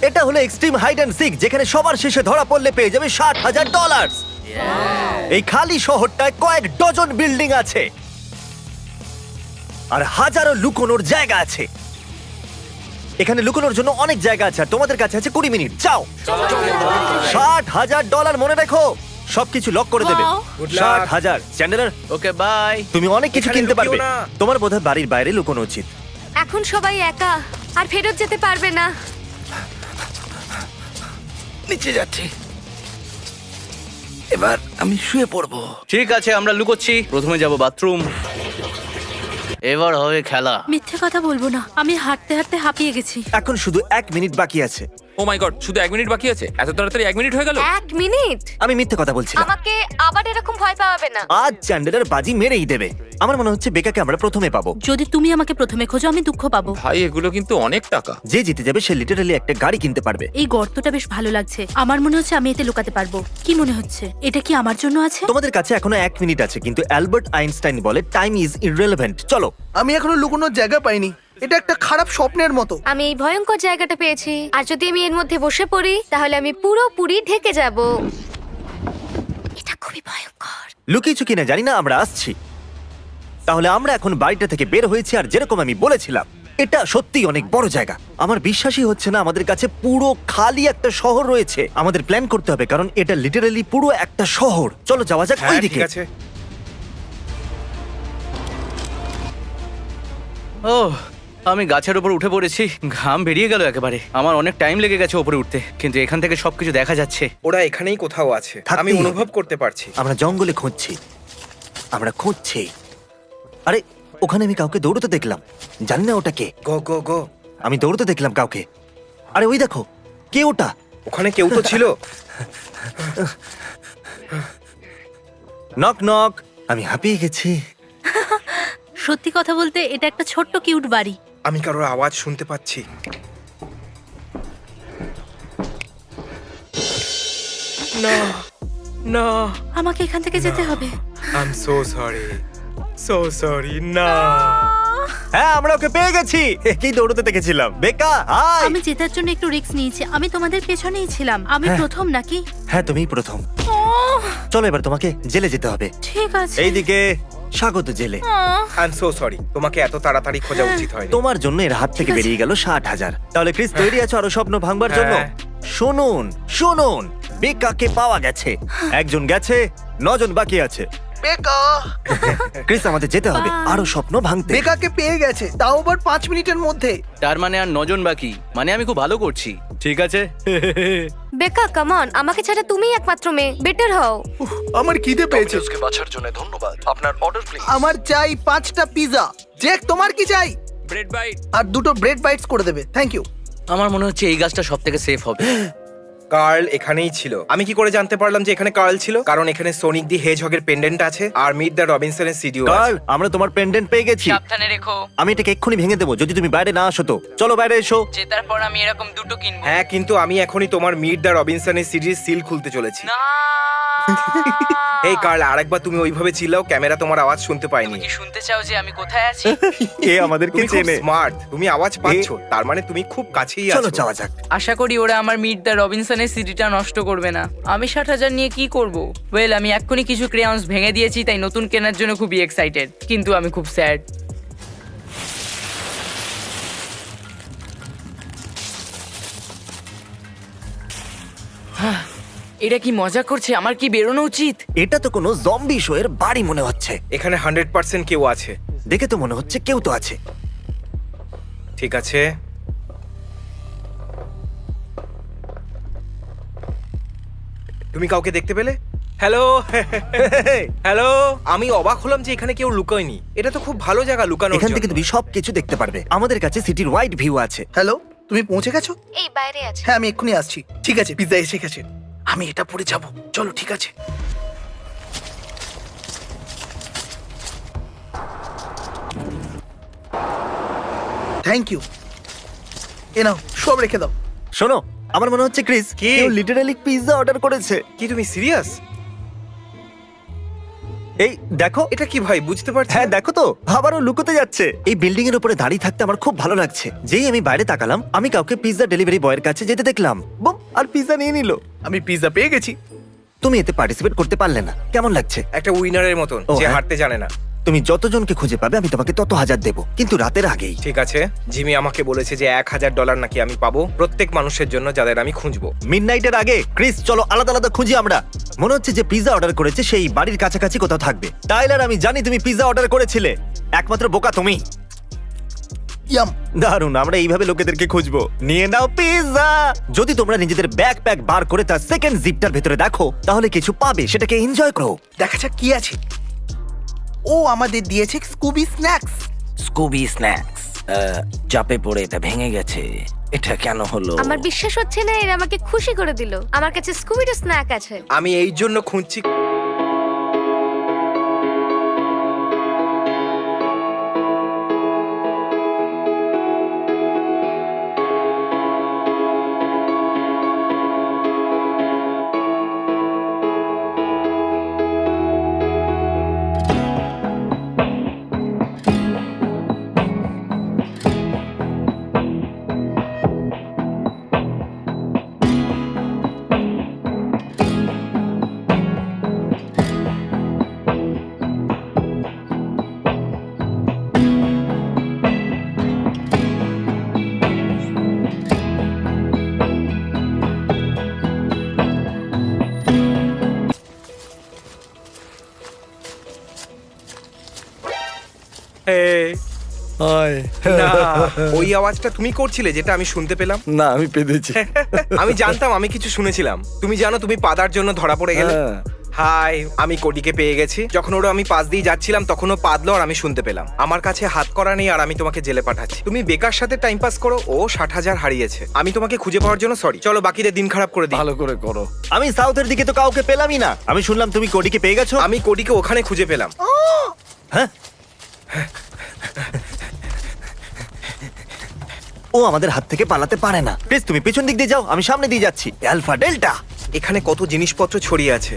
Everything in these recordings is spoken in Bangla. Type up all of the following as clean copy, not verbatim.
এটা হলো এক্সট্রিম হাইড অ্যান্ড সিক, যেখানে সবার শেষে ধরা পড়লে পেয়ে যাবে $60,000। এই খালি শহরটায় কয়েক ডজন বিল্ডিং আছে আর হাজারো লুকোনোর জায়গা আছে। এখানে লুকোনোর জন্য অনেক জায়গা আছে আর তোমাদের কাছে আছে 20 মিনিট। যাও। $60,000 মনে রেখো, সবকিছু লক করে দেবে। Wow. 60,000। Chandler, okay bye. তুমি অনেক কিছু এখানে কিনতে পারবে। লুকিও না। তোমার বোধহয় বাড়ির বাইরে লুকোনো উচিত। এখন সবাই একা আর ফেরত যেতে পারবে না। নিচে যাচ্ছি, এবার আমি শুয়ে পড়বো। ঠিক আছে, আমরা লুকোচ্ছি। প্রথমে যাব বাথরুম, এবার হবে খেলা। মিথ্যে কথা বলবো না, আমি হাঁটতে হাঁটতে হাঁপিয়ে গেছি। এখন শুধু 1 মিনিট বাকি আছে। ও মাই গড, শুধু 1 মিনিট বাকি আছে? এত তাড়াতাড়ি 1 মিনিট হয়ে গেল? 1 মিনিট? আমি মিথ্যে কথা বলছি না। আমাকে আবার এরকম ভয় পাওয়াবে না। আজ চ্যান্ডেলার বাজি মেরেই দেবে। আমার মনে হচ্ছে বেকাকে আমরা প্রথমে পাবো। যদি তুমি আমাকে প্রথমে খোঁজো আমি দুঃখ পাবো। ভাই, এগুলো কিন্তু অনেক টাকা। যে জিতে যাবে সে লিটারালি একটা গাড়ি কিনতে পারবে। এই গর্তটা বেশ ভালো লাগছে, আমার মনে হচ্ছে আমি এতে লুকাতে পারবো। কি মনে হচ্ছে, এটা কি আমার জন্য আছে? তোমাদের কাছে এখনো 1 মিনিট আছে, কিন্তু অ্যালবার্ট আইনস্টাইন বলে টাইম ইজ ইররেলেভেন্ট। চলো। আমি এখনো লুকোনোর জায়গা পাইনি, এটা একটা খারাপ স্বপ্নের মতো। আমি এই ভয়ঙ্কর জায়গাটা পেয়েছি, আর যদি আমি এর মধ্যে বসে পড়ি তাহলে আমি পুরোপুরি ঢেকে যাব। এটা খুবই ভয়ঙ্কর। লুকিয়ে চুকি না জানি না, আমরা আসছি। তাহলে আমরা এখন বাড়িটা থেকে বের হয়েছি, আর যেরকম আমি বলেছিলাম এটা সত্যি অনেক বড় জায়গা। আমার বিশ্বাসই হচ্ছে না আমাদের কাছে পুরো খালি একটা শহর রয়েছে। আমাদের প্ল্যান করতে হবে, কারণ এটা লিটারালি পুরো একটা শহর। চলো যাওয়া যাক হ্যাঁ, ওইদিকে। ঠিক আছে। ও, আমি গাছের উপর উঠে পড়েছি, ঘাম বেরিয়ে গেল একেবারে। আমার অনেক টাইম লেগে গেছে উপরে উঠতে, কিন্তু এখান থেকে সবকিছু দেখা যাচ্ছে। ওরা এখানেই কোথাও আছে, থাকতেই আমি হবে। অনুভব করতে পারছি। আমরা জঙ্গলে খুঁজছি, আমরা খুঁজছি। আরে ওখানে আমি কাউকে দৌড়তে দেখলাম, জানি না ওটা কে। গো গো গো, আমি দৌড়তে দেখলাম কাউকে। আরে ওই দেখো, কে ওটা? ওখানে কেউ তো ছিল। Knock knock. আমি হাঁপিয়ে গেছি। সত্যি কথা বলতে এটা একটা ছোট্ট কিউট বাড়ি। আমি কারোর আওয়াজ শুনতে পাচ্ছি। না না, আমাকে এখান থেকে যেতে হবে। I am so sorry, so sorry. না, হ্যাঁ, আমরা ওকে পেয়ে গেছি। একেই দৌড়তে দেখেছিলাম। বেকা, হাই। আমি জেতার জন্য একটু রিস্ক নিয়েছি, আমি তোমাদের পেছনেই ছিলাম। আমি হ্যাঁ। প্রথম নাকি? হ্যাঁ, তুমিই প্রথম। ওহ, চলো এবার তোমাকে জেলে যেতে হবে। ঠিক আছে। এইদিকে স্বাগত জেলে। আই এম সো সরি, তোমাকে এত তাড়াতাড়ি খোঁজা উচিত হয়নি। তোমার জন্য এর হাত থেকে ঠিক আছে। বেরিয়ে গেল 60,000। তাহলে ক্রিস, তৈরি আছো আরো স্বপ্ন ভাঙবার জন্য? হ্যাঁ। শুনুন শুনুন, বেকাকে পাওয়া গেছে। একজন গেছে, 9 জন বাকি আছে। বেকা, ক্রিস, আমাদের যেতে হবে আরো স্বপ্ন ভাঙতে। বেকাকে পেয়ে গেছে, তাও আবার 5 মিনিটের মধ্যে। তার মানে আর 9 জন বাকি, মানে আমি খুব ভালো করছি। ঠিক আছে। বেকা, কাম অন, আমাকে ছাড়া তুমিই একমাত্র মেয়ে, বেটার হও। আমার খিদে পেয়েছে। ডমিনোসকে বাছার জন্য ধন্যবাদ। আপনার অর্ডার প্লিজ। আমার চাই 5টা পিৎজা। জেক, তোমার কি চাই? Bread bite. আর 2টো ব্রেড বাইটস করে দেবে, থ্যাংক ইউ। আমার মনে হচ্ছে এই গাছটা সব থেকে সেফ হবে। কার্ল এখানেই ছিল। আমি কি করে জানতে পারলাম যে এখানে কার্ল ছিল? কারণ এখানে সোনিক দি হেজহগের পেন্ডেন্ট আছে আর মিট দ্য রবিনসনের সিডিও আছে। কার্ল, আমরা তোমার পেন্ডেন্ট পেয়ে গেছি। সাবধানে রেখো, আমি এটাকে এক্ষুনি ভেঙে দেবো যদি তুমি বাইরে না আসো তো। চলো বাইরে এসো। জেতার পর আমি এরকম দুটো কিনবো। হ্যাঁ, কিন্তু আমি এখনই তোমার মিট দ্য রবিনসনের সিডির সিল খুলতে চলেছি। না, এই কার্ল, আরেকবার তুমি ওইভাবে চিল্লাও, ক্যামেরা তোমার আওয়াজ শুনতে পায়নি। কি শুনতে চাও যে আমি কোথায় আছি? এ আমাদেরকে তুমি খুব চেনে। স্মার্ট, তুমি আওয়াজ পাচ্ছ, তার মানে তুমি খুব কাছেই চলো আছো। যাওয়া যাক। আশা করি ওরা আমার মিট দ্য রবিনসনের সিডিটা নষ্ট করবে না। আমি 60,000 নিয়ে কি করব? ওয়েল, আমি এক্ষুনি কিছু ক্রেয়ন্স ভেঙে দিয়েছি, তাই নতুন কেনার জন্য খুবই এক্সাইটেড, কিন্তু আমি খুব স্যাড। এটা কি মজা করছে? আমার কি বেরোনো উচিত? এটা তো কোনো জম্বি শো এর বাড়ি মনে হচ্ছে। এখানে 100% কেউ আছে। দেখে তো মনে হচ্ছে কেউ তো আছে। ঠিক আছে, তুমি কাউকে দেখতে পেলে? হ্যালো হ্যালো, আমি অবাক হলাম যে এখানে কেউ লুকায়নি। এটা তো খুব ভালো জায়গা লুকানোর এখান জন্য। থেকে তুমি সবকিছু দেখতে পারবে। আমাদের কাছে সিটির ওয়াইড ভিউ আছে। হ্যালো, তুমি পৌঁছে গেছো? এই বাইরে আছে। হ্যাঁ, আমি এক্ষুনি আসছি। ঠিক আছে, পিৎজা এসে গেছে। আমি এটা পরে যাব। চলো, ঠিক আছে। Thank you. এ নাও, সব রেখে দাও। শোনো, আমার মনে হচ্ছে ক্রিস কি? কেউ লিটারালি পিৎজা অর্ডার করেছে। কি তুমি সিরিয়াস? এই দেখো, এটা কি ভাই বুঝতে পারছি হ্যাঁ না। দেখো তো, আবারও লুকোতে যাচ্ছে। এই বিল্ডিং এর উপরে দাঁড়িয়ে থাকতে আমার খুব ভালো লাগছে। যেই আমি বাইরে তাকালাম, আমি কাউকে পিৎজা ডেলিভারি বয়ের কাছে যেতে দেখলাম, বুম, আর পিৎজা নিয়ে নিল। আমি পিৎজা পেয়ে গেছি। তুমি এতে পার্টিসিপেট করতে পারলে না, কেমন লাগছে? একটা উইনারের মতন ও, যে হ্যাঁ। হারতে জানে না। তুমি যতজনকে খুঁজে পাবে আমি তোমাকে তত হাজার দেবো, কিন্তু রাতের আগেই। ঠিক আছে, জিমি আমাকে বলেছে যে $1000 নাকি আমি পাবো প্রত্যেক মানুষের জন্য যাদের আমি খুঁজবো। মিডনাইটের আগে ক্রিস, চলো আলাদা আলাদা খুঁজি আমরা। মনে হচ্ছে যে পিৎজা অর্ডার করেছে সেই বাড়ির কাছাকাছি কোথাও থাকবে। টাইলার, আমি জানি তুমি পিৎজা অর্ডার করেছিলে, একমাত্র বোকা তুমি। ইয়াম। দারুণ, আমরা এইভাবে লোকেদেরকে খুঁজবো। নিয়ে নাও পিৎজা। যদি তোমরা নিজেদের ব্যাকপ্যাক বার করে তার সেকেন্ড জিপটার ভেতরে দেখো, তাহলে কিছু পাবে, সেটাকে এনজয় করো। দেখা যাক কি আছে। ও আমাদের দিয়েছে স্কুবি স্ন্যাক্স। Scooby snacks. চাপে পড়ে এটা ভেঙে গেছে। এটা কেন হলো? আমার বিশ্বাস হচ্ছে না, এরা আমাকে খুশি করে দিল। আমার কাছে স্কুবিডো স্ন্যাক আছে। আমি এই জন্য খুঁজছি। না, ওই আওয়াজটা তুমি করছিলে যেটা আমি শুনতে পেলাম। না, আমি পেয়েছি। আমি জানতাম, আমি কিছু শুনেছিলাম। তুমি জানো তুমি পাদার জন্য ধরা পড়ে গেলে। হাই, আমি কোডিকে পেয়ে গেছি। যখন ওরা আমি পাশ দিয়ে যাচ্ছিলাম তখন ও পাদলো আর আমি শুনতে পেলাম। আমার কাছে হাত করা নেই আর আমি তোমাকে জেলে পাঠাচ্ছি। তুমি বেকার সাথে টাইম পাস করো, ও 60,000 হারিয়েছে। আমি তোমাকে খুঁজে পাওয়ার জন্য সরি। চলো বাকিদের দিন খারাপ করে দিই। ভালো করে করো। আমি সাউথের দিকে তো কাউকে পেলামই না। আমি শুনলাম তুমি কোডিকে পেয়ে গেছো। আমি কোডিকে ওখানে খুঁজে পেলাম। হ্যাঁ, ও আমাদের হাত থেকে পালাতে পারে না। প্লিজ তুমি পেছন দিক দিয়ে যাও, আমি সামনে দিয়ে যাচ্ছি। Alpha delta. এখানে কত জিনিসপত্র ছড়িয়ে আছে।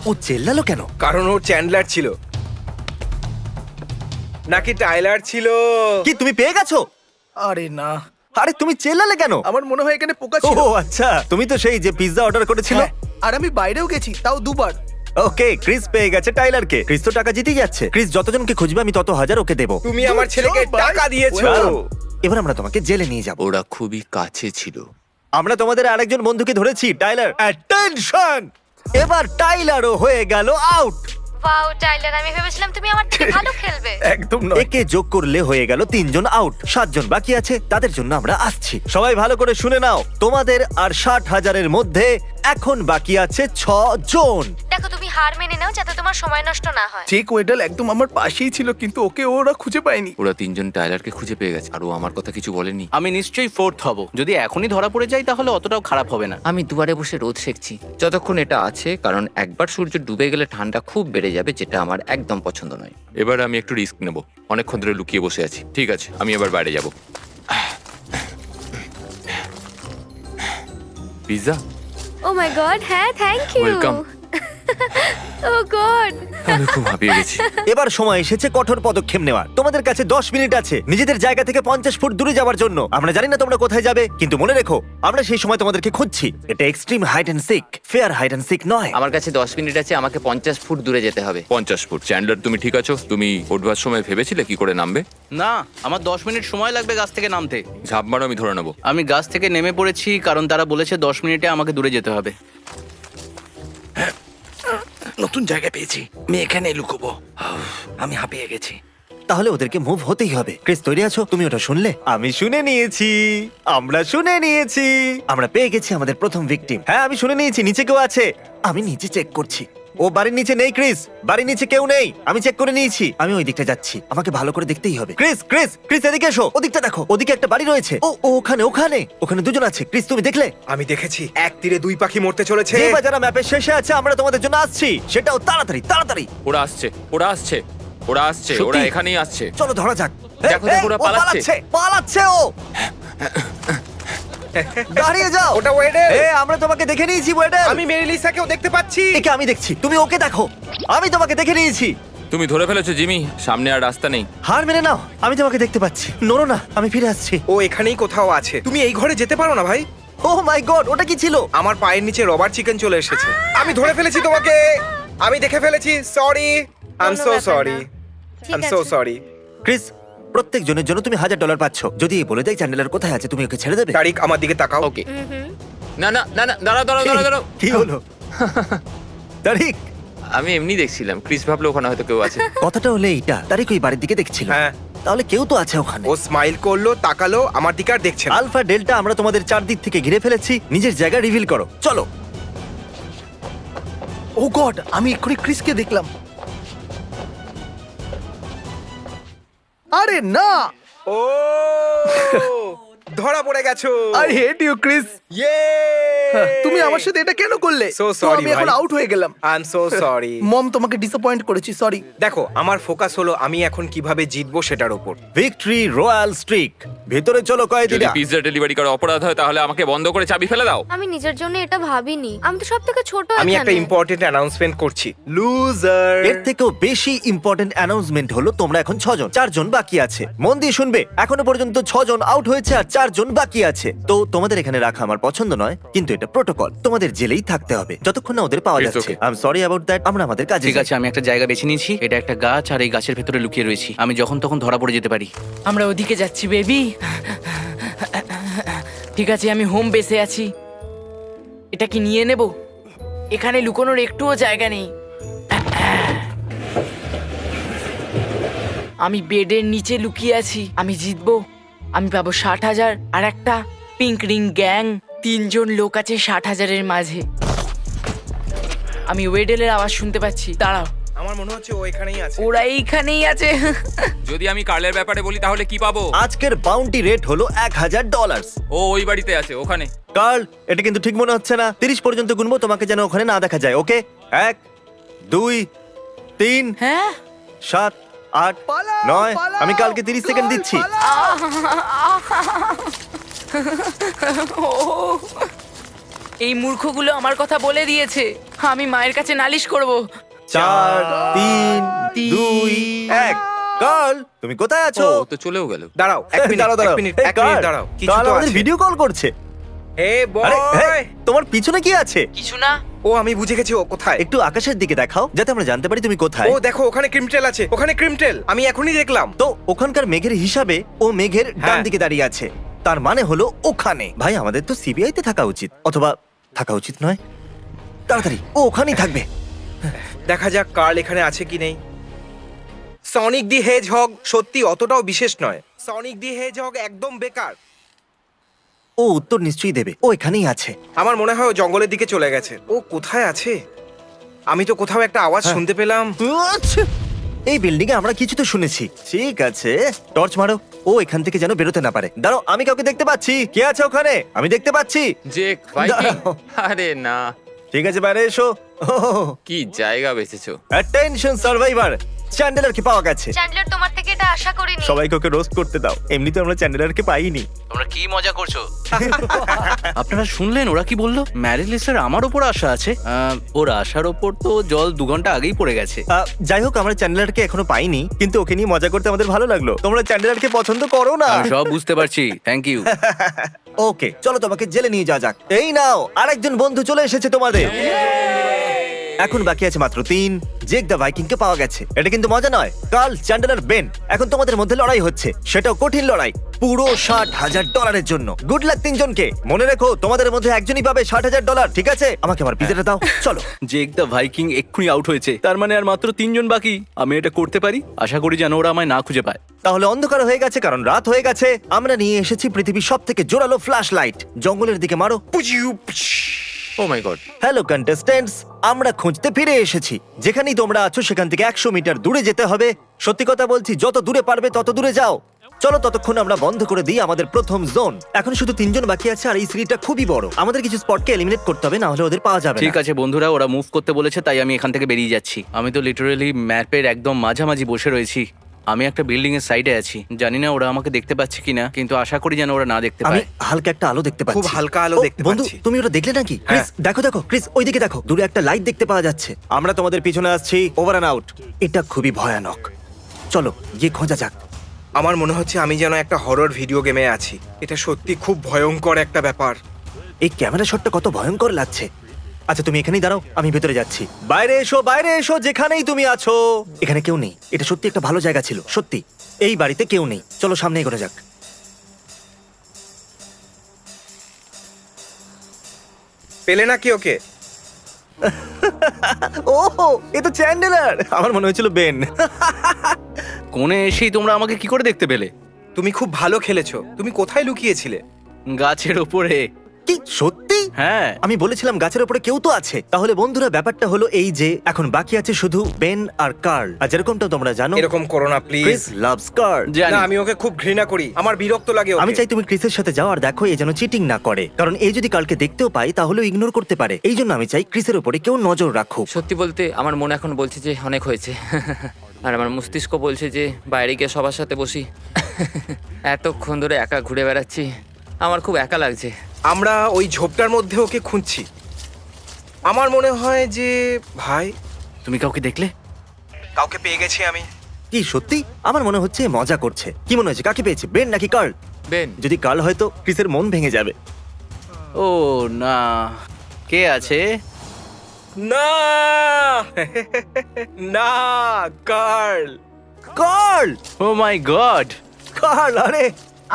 ও চেল্লালো কেন? কারণ ওর চ্যান্ডলার ছিল নাকি টাইলার ছিল। কি তুমি পেয়ে গেছো? আরে না, আরে তুমি চেল্লালে কেন? আমার মনে হয় এখানে পোকা ও ছিল। আচ্ছা, তুমি তো সেই যে পিৎজা অর্ডার করেছিল। হ্যাঁ, আর আমি বাইরেও গেছি, তাও দুবার। ওকে, ক্রিস পেয়ে গেছে টাইলারকে। ক্রিস তো টাকা জিতেই যাচ্ছে। ক্রিস যতজনকে খুঁজবে আমি তত হাজার ওকে দেবো। তুমি আমার ছেলেকে চল, ভাই। টাকা দিয়েছো। দারুণ। এবার আমরা তোমাকে জেলে নিয়ে যাব। ওরা খুবই কাছে ছিল। আমরা তোমাদের আরেকজন বন্ধুকে ধরেছি, টাইলার। অ্যাটেনশন! এবার টাইলারও হয়ে গেল আউট। ওয়াও টাইলার, আমি ভেবেছিলাম তুমি আমার থেকে ভালো খেলবে। একদম নয়। একে যোগ করলে হয়ে গেল 3 জন আউট। 7 জন বাকি আছে, তাদের জন্য আমরা আসছি। সবাই ভালো করে শুনে নাও, তোমাদের আর 60,000-এর মধ্যে এখন বাকি আছে 6 জন। দেখো তুমি হার মেনে নাও যাতে তোমার সময় নষ্ট না হয়। যে কোয়েডাল একদম আমার পাশেই ছিল, কিন্তু ওকে ওরা খুঁজে পায়নি। ওরা 3 জন টাইলারকে খুঁজে পেয়ে গেছে আর ও আমার কথা কিছু বলেনি। আমি নিশ্চয়ই ফোর্থ হব। যদি এখনই ধরা পড়ে যাই তাহলে অতটাও খারাপ হবে না। আমি দুয়ারে বসে রোদ সেকছি যতক্ষণ এটা আছে, কারণ একবার সূর্য ডুবে গেলে ঠান্ডা খুব বেড়ে যাবে, যেটা আমার একদম পছন্দ নয়। এবার আমি একটু রিস্ক নেব। অনেকক্ষণ ধরে লুকিয়ে বসে আছি। ঠিক আছে, আমি এবার বাইরে যাব। পিৎজা, ও মাই গড, হ্যাঁ thank you. Welcome. Oh god. আমি খুব হাঁপিয়ে গেছি। এবার সময় এসেছে কঠোর পদক্ষেপ নেওয়ার। তোমাদের কাছে 10 মিনিট আছে নিজেদের জায়গা থেকে 50 ফুট দূরে যাওয়ার জন্য। আমরা জানি না তোমরা কোথায় যাবে, কিন্তু মনে রেখো আমরা সেই সময় তোমাদেরকে খুঁজছি। এটা extreme hide and seek, fair hide and seek নয়। আমার কাছে 10 মিনিট আছে, আমাকে 50 ফুট দূরে যেতে হবে। 50 ফুট। চ্যান্ডলার, তুমি ঠিক আছো? তুমি উঠবার সময় ভেবেছিলে কি করে নামবে? না, আমার 10 মিনিট সময় লাগবে গাছ থেকে নামতে। ঝাঁপ মারো, আমি ধরে নেবো। আমি গাছ থেকে নেমে পড়েছি কারণ তারা বলেছে 10 মিনিটে আমাকে দূরে যেতে হবে। নতুন জায়গা পেয়েছি, আমি এখানেই লুকোবো। আমি হাঁপিয়ে গেছি। তাহলে ওদেরকে মুভ হতেই হবে। ক্রিস, তৈরি আছো? তুমি ওটা শুনলে? আমি শুনে নিয়েছি। আমরা শুনে নিয়েছি। আমরা পেয়ে গেছি আমাদের প্রথম ভিকটিম। হ্যাঁ, আমি শুনে নিয়েছি নিচে কেউ আছে। আমি নিচে চেক করছি। ও বাড়ির নিচে নেই ক্রিস, বাড়ির নিচে কেউ নেই। আমি চেক করে নিয়েছি। আমি ওই দিকটা যাচ্ছি, আমাকে ভালো করে দেখতেই হবে। ক্রিস, ক্রিস, ক্রিস, এদিকে এসো। ওদিকটা দেখো, ওদিকে একটা বাড়ি রয়েছে। ও ও, ওখানে ওখানে ওখানে দুজন আছে। ক্রিস, তুমি দেখলে? আমি দেখেছি, এক তীরে দুই পাখি মরতে চলেছে। যে বাজারা ম্যাপের শেষে আছে, আমরা তোমাদের জন্য আসছি। সেটাও তাড়াতাড়ি তাড়াতাড়ি। ওরা আসছে, ওরা আসছে, ওরা আসছে, সত্যি? ওরা এখানেই আসছে। চলো ধরা যাক। দেখো, দেখো, ওরা ও পালাচ্ছে। পালাচ্ছে ও। দাঁড়িয়ে যাও। ওটা ওয়েডেল। এ আমরা তোমাকে দেখে নিয়েছি ওয়েডেল। আমি মেরিলিসাকেও দেখতে পাচ্ছি। একে আমি দেখছি, তুমি ওকে দেখো। আমি তোমাকে দেখে নিয়েছি। তুমি ধরে ফেলেছো জিমি, সামনে আর রাস্তা নেই। হার মেনে নাও, আমি তোমাকে দেখতে পাচ্ছি। নড়ো না, আমি ফিরে আসছি। ও এখানেই কোথাও আছে। তুমি এই ঘরে যেতে পারো না ভাই। ও মাই গড, ওটা কি ছিল? আমার পায়ের নিচে রবার চিকেন চলে এসেছে। আমি ধরে ফেলেছি তোমাকে। আমি দেখে ফেলেছি। সরি, আই এম সো কোনো ব্যাপার সরি, না। আই ঠিক এম সো আছে। সরি। ক্রিস, প্রত্যেক জনের জন্য তুমি $1000 পাচ্ছ। যদি এ বলে দেয় চ্যান্ডেলার কোথায় আছে, তুমি ওকে ছেড়ে দেবে? তারিক আমার দিকে তাকাও। ওকে। না না না না, দাঁড়াও দাঁড়াও দাঁড়াও দাঁড়াও। কি হলো? তারিক, আমি এমনি দেখছিলাম, ক্রিস ভাবলো ওখানে হয়তো কেউ আছে। কথাটা হলে এইটা। তারিক ওই বাড়ির দিকে দেখছিল। হ্যাঁ। তাহলে কেউ তো আছে ওখানে। ও স্মাইল করলো, তাকালো, আমার দিকে আর দেখছে না। আলফা ডেল্টা আমরা তোমাদের চারদিক থেকে ঘিরে ফেলেছি। নিজের জায়গা রিভিল করো, চলো। ও গড, আমি এক্ষুনি ক্রিসকে দেখলাম। আরে না, ও ধরা পড়ে গেছো। I hate you Chris. ইয়ে তুমি আমার সাথে এটা কেন করলে? So তো sorry, আমি এখন ভাই। আউট হয়ে গেলাম। I am so sorry. Mom, তোমাকে ডিসঅ্যাপয়েন্ট করেছি, সরি। দেখো, আমার ফোকাস হলো আমি এখন কিভাবে জিতবো সেটার উপর। Victory royale streak. ভেতরে চলো যদি কয়েদিরা। পিৎজা ডেলিভারি করা অপরাধ হয় তাহলে আমাকে বন্ধ করে চাবি ফেলে দাও। আমি নিজের জন্য এটা ভাবিনি। আমি তো সব থেকে ছোট আমি একটা এখানে। ইম্পর্টেন্ট অ্যানাউন্সমেন্ট করছি। লুজার। এর থেকেও বেশি ইম্পর্টেন্ট অ্যানাউন্সমেন্ট হলো তোমরা এখন 6 জন, 4 জন বাকি আছে। মন দিয়ে শুনবে, এখনো পর্যন্ত 6 জন আউট হয়েছে আর 4 জন বাকি আছে। তো তোমাদের এখানে রাখা আমার পছন্দ নয়, কিন্তু এটা প্রোটোকল। তোমাদের জেলেই থাকতে হবে যতক্ষণ না ওদের পাওয়া It's যাচ্ছে। okay. I am sorry about that. আমরা আমাদের কাজে ঠিক আছে, আমি একটা জায়গা বেছে নিয়েছি। এটা একটা গাছ, আর এই গাছের ভেতরে লুকিয়ে রয়েছি। আমি যখন তখন ধরা পড়ে যেতে পারি। আমরা ওদিকে যাচ্ছি বেবি। ঠিক আছে, আমি হোম বেসে আছি। এটা কি নিয়ে নেব? এখানে লুকোনোর একটুও জায়গা নেই। আমি বেডের নিচে লুকিয়ে আছি। আমি জিতবো। আমি পাবো 60,000 আর একটা পিঙ্ক রিং গ্যাং। 3 জন লোক আছে 60,000-এর মাঝে। আমি ওয়েডেলের আওয়াজ শুনতে পাচ্ছি। দাঁড়াও, আমার মনে হচ্ছে ও এখানেই আছে। ওরা এইখানেই আছে। যদি আমি কার্লের ব্যাপারে বলি তাহলে কি পাবো? আজকের বাউন্টি রেট হলো $1000। ও ওই বাড়িতে আছে, ওখানে। কার্ল, এটা কিন্তু ঠিক মনে হচ্ছে না। 30 পর্যন্ত গুনবো, তোমাকে যেন ওখানে না দেখা যায়। ওকে, 1 2 3 হ্যাঁ, 7 8 পালাও, 9। পালাও, আমি কালকে 30 সেকেন্ড কাল, দিচ্ছি। এই মূর্খগুলো আমার কথা বলে দিয়েছে। আমি মায়ের কাছে নালিশ করব। 4 3 2 1। কার্ল, তুমি কোথায় ও আছো? তো চলেও গেল। দাঁড়াও, এক মিনিট, দাঁড়াও, এক দাঁড়াও। মিনিট, এই এক মিনিট কার্ল, দাঁড়াও। কিছু কার্ল তো আমাদের আছে। ভিডিও কল করছে। হে আরে, বয়। তোমার পিছনে কি আছে? কিছু না। ও আমি বুঝে গেছি ও কোথায়। একটু আকাশের দিকে দেখাও যাতে আমরা জানতে পারি তুমি কোথায়। ও দেখো, ওখানে ক্রিমটেল আছে। ওখানে ক্রিমটেল, আমি এখনই দেখলাম। তো ওখানকার মেঘের হিসাবে ও মেঘের ডান হ্যাঁ। দিকে দাঁড়িয়ে আছে। তার মানে হলো ওখানে। ভাই, আমাদের তো সিবিআই তে থাকা উচিত, অথবা থাকা উচিত নয়। তাড়াতাড়ি, ও ওখানেই থাকবে। দেখা যাক কার্ল এখানে আছে কি নেই। সনিক দি হেজহগ সত্যি অতটাও বিশেষ নয়। সনিক দি হেজহগ একদম বেকার। ও উত্তর নিশ্চয়ই দেবে। ও এখানেই আছে। আমার মনে হয় ও জঙ্গলের দিকে চলে গেছে। ও কোথায় আছে? আমি তো কোথাও একটা আওয়াজ শুনতে পেলাম। আচ্ছা, এই বিল্ডিং এ আমরা কিছু তো শুনেছি। ঠিক আছে, টর্চ মারো। ও এখান থেকে যেন বেরোতে না পারে। দাঁড়াও, আমি কাউকে দেখতে পাচ্ছি। কে আছে ওখানে? আমি দেখতে পাচ্ছি। জেক ভাইকিং। দাঁড়াও। আরে না, ঠিক আছে, বাইরে এসো। কি জায়গা বেঁচেছো। অ্যাটেনশন সার্ভাইভার, চ্যান্ডেলারকে পাওয়া গেছে। চ্যান্ডলার, তোমার থেকে এটা আশা করিনি। সবাইকে ওকে রোস্ট করতে দাও। এমনিতে আমরা চ্যান্ডেলারকে পাইনি। তোমরা কি মজা করছো? আপনারা শুনলেন ওরা কি বললো? ম্যারিলিসের আমার ওপর আশা আছে। ওর আশার ওপর তো জল 2 ঘন্টা আগেই পড়ে গেছে। যাই হোক, আমরা চ্যান্ডেলারকে এখনো পাইনি, কিন্তু ওকে নিয়ে মজা করতে আমাদের ভালো লাগলো। তোমরা চ্যান্ডেলারকে পছন্দ করো না? আমি সব বুঝতে পারছি, থ্যাংক ইউ। ওকে, চলো তোমাকে জেলে নিয়ে যাওয়া যাক। এই নাও, আরেকজন বন্ধু চলে এসেছে তোমাদের। এখন বাকি আছে মাত্র 3। জেক দ্য ভাইকিংকে পাওয়া গেছে। এটা কিন্তু মজা নয়। কার্ল, চ্যান্ডেলার, বেন, এখন তোমাদের মধ্যে লড়াই হচ্ছে। সেটাও কঠিন লড়াই, পুরো $60,000 জন্য। গুড লাক 3 জনকে। মনে রেখো, তোমাদের মধ্যে একজনই পাবে $60,000। ঠিক আছে, আমাকে আমার পিজাটা দাও। চলো। জেক দ্য ভাইকিং এক্ষুনি আউট হয়েছে, তার মানে আর মাত্র 3 জন বাকি। আমি এটা করতে পারি। আশা করি যেন ওরা আমায় না খুঁজে পায়। তাহলে অন্ধকার হয়ে গেছে, কারণ রাত হয়ে গেছে। আমরা নিয়ে এসেছি পৃথিবীর সব থেকে জোরালো ফ্ল্যাশ লাইট। জঙ্গলের দিকে মারো। ও মাই গড। হ্যালো কন্টেস্টেন্টস, আমরা খুঁজতে ফিরে এসেছি। যেখানেই তোমরা আছো সেখান থেকে 100 মিটার দূরে যেতে হবে। সত্যি কথা বলছি, যত দূরে পারবে তত দূরে যাও। চলো, ততক্ষণ আমরা বন্ধ করে দিই আমাদের প্রথম জোন। এখন শুধু 3 জন বাকি আছে, আর এই সিরিজটা খুবই বড়। আমাদের কিছু স্পটকে এলিমিনেট করতে হবে, না হলে ওদের পাওয়া যাবে না। ঠিক আছে বন্ধুরা, ওরা মুভ করতে বলেছে, তাই আমি এখান থেকে বেরিয়ে যাচ্ছি। আমি তো লিটারালি ম্যাপের একদম মাঝামাঝি বসে রয়েছি। আমি একটা বিল্ডিং এর সাইডে আছি, জানি না ওরা আমাকে দেখতে পাচ্ছে কিনা, কিন্তু আশা করি যেন ওরা না দেখতে আমি পায়। হালকা একটা আলো দেখতে পাচ্ছি। খুব হালকা আলো ও, দেখতে বন্ধু, পাচ্ছি। তুমি ওটা দেখলে নাকি? ক্রিস, দেখো দেখো ক্রিস, ওইদিকে দেখো, দূরে একটা লাইট দেখতে পাওয়া যাচ্ছে। আমরা তোমাদের পিছনে আসছি, ওভার এন্ড আউট। এটা খুবই ভয়ানক, চলো গিয়ে খোঁজা যাক। আমার মনে হচ্ছে আমি যেন একটা হরর ভিডিও গেমে আছি। এটা সত্যি খুব ভয়ঙ্কর একটা ব্যাপার। এই ক্যামেরা শটটা কত ভয়ঙ্কর লাগছে। আচ্ছা তুমি এখানেই দাঁড়াও, আমি ভেতরে যাচ্ছি। বাইরে এসো, বাইরে এসো, যেখানেই তুমি আছো। এখানে কেউ নেই, এটা সত্যি একটা ভালো জায়গা ছিল, সত্যি। এই বাড়িতে কেউ নেই, চলো সামনে এগোনো যাক। পেলে নাকি ওকে? ও, এ তো চ্যান্ডেলার। আমার মনে হয়েছিল বেন। কোণে এসেই তোমরা আমাকে কি করে দেখতে পেলে? তুমি খুব ভালো খেলেছো। তুমি কোথায় লুকিয়েছিলে? গাছের ওপরে। কি সত্যি? হ্যাঁ। আমি বলেছিলাম গাছের উপরে কেউ তো আছে। তাহলে বন্ধুরা, ব্যাপারটা হলো এই যে এখন বাকি আছে শুধু বেন আর কার্ল। আর যেরকমটা তোমরা জানো, এরকম করো না প্লিজ। Chris loves curl. জানি। না, আমি ওকে খুব ঘৃণা করি। আমার বিরক্ত লাগে ওকে। আমি চাই তুমি ক্রিসের সাথে যাও আর দেখো এ যেন চিটিং না করে, কারণ এই যদি কালকে দেখতেও পাই তাহলে ইগনোর করতে পারে। এই জন্য আমি চাই ক্রিসের উপরে কেউ নজর রাখুক। সত্যি বলতে আমার মন এখন বলছে যে অনেক হয়েছে। আর আমার মস্তিষ্ক বলছে যে বাইরে গিয়ে সবার সাথে বসি। এতক্ষণ ধরে একা ঘুরে বেড়াচ্ছি, আমার খুব একা লাগছে। আমরা ওই ঝোপটার মধ্যে ওকে খুঁজছি। আমার মনে হয় যে ভাই, তুমি কাউকে দেখলে? কাউকে পেয়ে গেছি আমি। কি সত্যি? আমার মনে হচ্ছে এ মজা করছে। কি মনে হচ্ছে, কাকে পেয়েছে, বেন নাকি কার্ল? বেন। যদি কার্ল হয় তো ক্রিসের মন ভেঙে যাবে। ও না, কে আছে? না। না, curl. Curl! O my god! Curl, আরে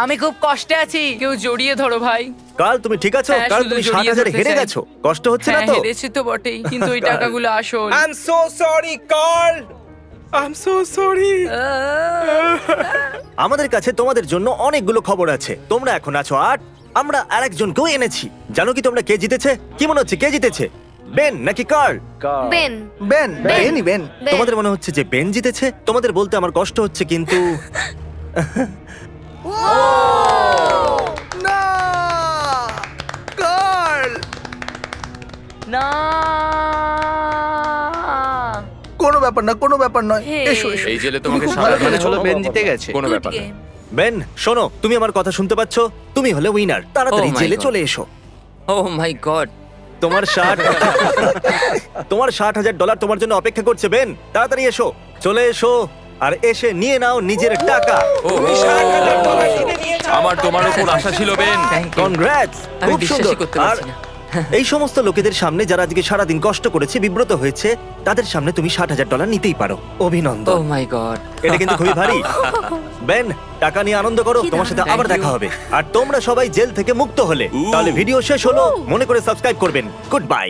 আমি খুব কষ্টে আছি, কেউ জড়িয়ে ধরো ভাই। কার্ল, তুমি ঠিক আছো? হ্যাঁ, কার্ল, শুধু তুমি জড়িয়ে ৭,০০০ ধরতে হেরে চাই। গেছো, কষ্ট হচ্ছে না হ্যাঁ, তো? হেরেছি তো বটেই, কিন্তু ওই টাকাগুলো আসল। I am so sorry Carl. I am so sorry. আমাদের কাছে তোমাদের জন্য অনেকগুলো খবর আছে। তোমরা এখন আছো ৮, আমরা আরেকজনকেও এনেছি। জানো কি তোমরা কে জিতেছে? কি মনে হচ্ছে কে জিতেছে, বেন নাকি কার্ল? বেন। বেন, বেনই বেন। বেন। তোমাদের মনে হচ্ছে যে বেন জিতেছে? তোমাদের বলতে আমার কষ্ট হচ্ছে, কিন্তু না, কার্ল। না, কোনো ব্যাপার না, কোনো ব্যাপার নয়। হে। এসো এসো। এই জেলে তোমাকে খুব সারা ভালো মানে খেলেছো। হলো বেন জিতে গেছে। কোনো Good ব্যাপার না। game. বেন শোনো, তুমি আমার কথা শুনতে পাচ্ছ? তুমি হলে উইনার। তাড়াতাড়ি Oh my জেলে God. চলে এসো। ও মাই গড। তোমার $60,000 তোমার জন্য অপেক্ষা করছে বেন। তাড়াতাড়ি এসো, চলে এসো আর এসে নিয়ে নাও নিজের টাকা। আমার তোমার উপর আশা ছিল বেন। Thank you. কনগ্রাটস, আমি খুব সুন্দর। বিশ্বাসই করতে আর পারছি না। এই সমস্ত লোকেদের সামনে যারা আজকে সারাদিন কষ্ট করেছে, বিব্রত হয়েছে, তাদের সামনে তুমি $60,000 নিতেই পারো। ও অভিনন্দন। মাই গড। এটা কিন্তু খুবই ভারী। বেন, টাকা নিয়ে আনন্দ করো, কি তোমার সাথে দারুণ। আবার Thank দেখা you. হবে। আর তোমরা সবাই জেল থেকে মুক্ত হলে তাহলে ভিডিও শেষ হলো, মনে করে সাবস্ক্রাইব করবেন। Good bye.